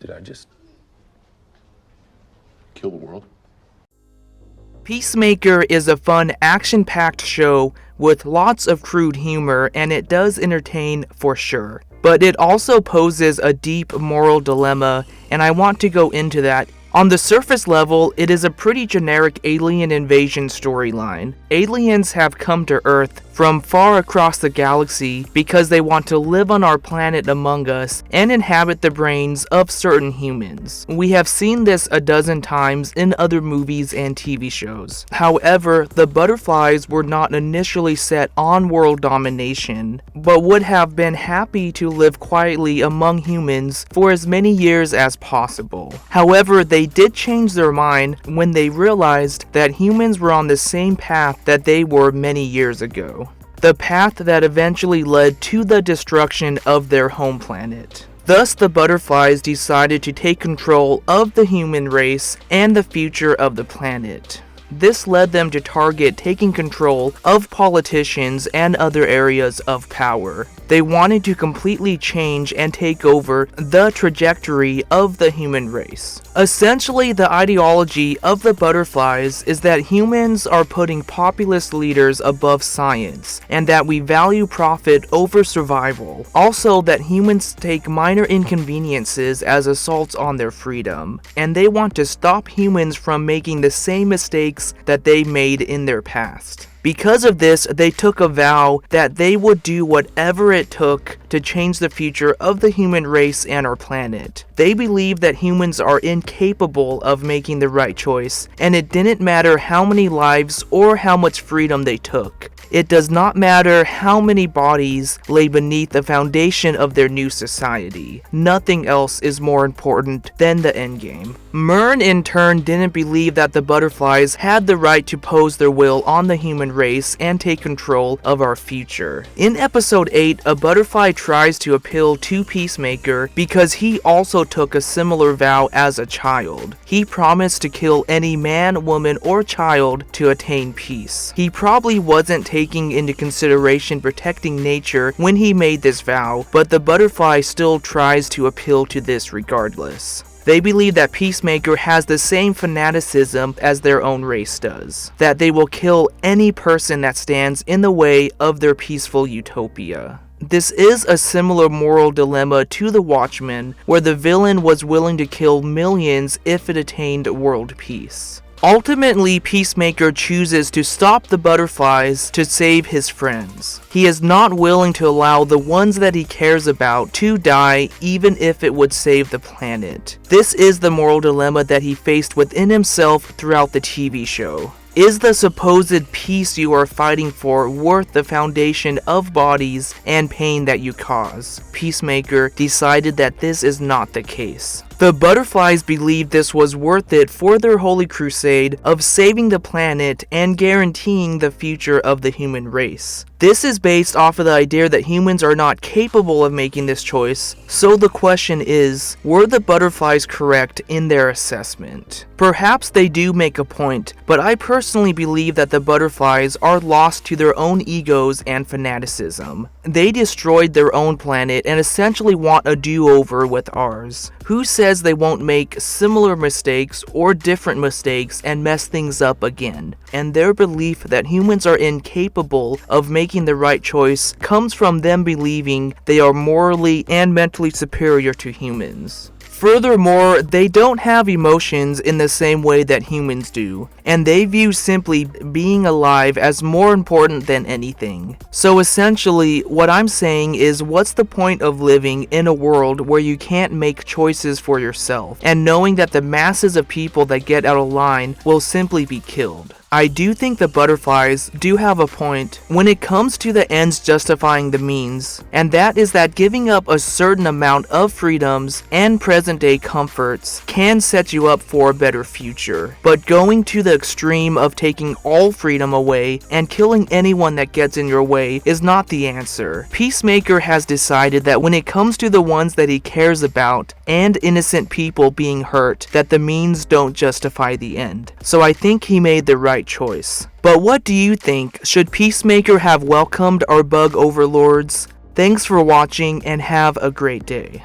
Did I just kill the world? Peacemaker is a fun, action-packed show with lots of crude humor, and it does entertain for sure. But it also poses a deep moral dilemma, and I want to go into that. On the surface level, it is a pretty generic alien invasion storyline. Aliens have come to Earth from far across the galaxy because they want to live on our planet among us and inhabit the brains of certain humans. We have seen this a dozen times in other movies and TV shows. However, the butterflies were not initially set on world domination, but would have been happy to live quietly among humans for as many years as possible. However, they did change their mind when they realized that humans were on the same path that they were many years ago. The path that eventually led to the destruction of their home planet. Thus, the butterflies decided to take control of the human race and the future of the planet. This led them to target taking control of politicians and other areas of power. They wanted to completely change and take over the trajectory of the human race. Essentially, the ideology of the butterflies is that humans are putting populist leaders above science, and that we value profit over survival. Also, that humans take minor inconveniences as assaults on their freedom, and they want to stop humans from making the same mistakes that they made in their past. Because of this, they took a vow that they would do whatever it took to change the future of the human race and our planet. They believe that humans are incapable of making the right choice, and it didn't matter how many lives or how much freedom they took. It does not matter how many bodies lay beneath the foundation of their new society. Nothing else is more important than the endgame. Myrn, in turn, didn't believe that the butterflies had the right to pose their will on the human race and take control of our future. In episode 8, a butterfly tries to appeal to Peacemaker because he also took a similar vow as a child. He promised to kill any man, woman, or child to attain peace. He probably wasn't taking into consideration protecting nature when he made this vow, but the butterfly still tries to appeal to this regardless. They believe that Peacemaker has the same fanaticism as their own race does, that they will kill any person that stands in the way of their peaceful utopia. This is a similar moral dilemma to The Watchmen, where the villain was willing to kill millions if it attained world peace. Ultimately, Peacemaker chooses to stop the butterflies to save his friends. He is not willing to allow the ones that he cares about to die, even if it would save the planet. This is the moral dilemma that he faced within himself throughout the TV show. Is the supposed peace you are fighting for worth the foundation of bodies and pain that you cause? Peacemaker decided that this is not the case. The butterflies believed this was worth it for their holy crusade of saving the planet and guaranteeing the future of the human race. This is based off of the idea that humans are not capable of making this choice, so the question is, were the butterflies correct in their assessment? Perhaps they do make a point, but I personally believe that the butterflies are lost to their own egos and fanaticism. They destroyed their own planet and essentially want a do-over with ours. Who says they won't make similar mistakes or different mistakes and mess things up again? And their belief that humans are incapable of making the right choice comes from them believing they are morally and mentally superior to humans. Furthermore, they don't have emotions in the same way that humans do, and they view simply being alive as more important than anything. So essentially, what I'm saying is, what's the point of living in a world where you can't make choices for yourself, and knowing that the masses of people that get out of line will simply be killed? I do think the butterflies do have a point when it comes to the ends justifying the means, and that is that giving up a certain amount of freedoms and present-day comforts can set you up for a better future. But going to the extreme of taking all freedom away and killing anyone that gets in your way is not the answer. Peacemaker has decided that when it comes to the ones that he cares about and innocent people being hurt, that the means don't justify the end. So I think he made the right choice. But what do you think? Should Peacemaker have welcomed our bug overlords? Thanks for watching and have a great day.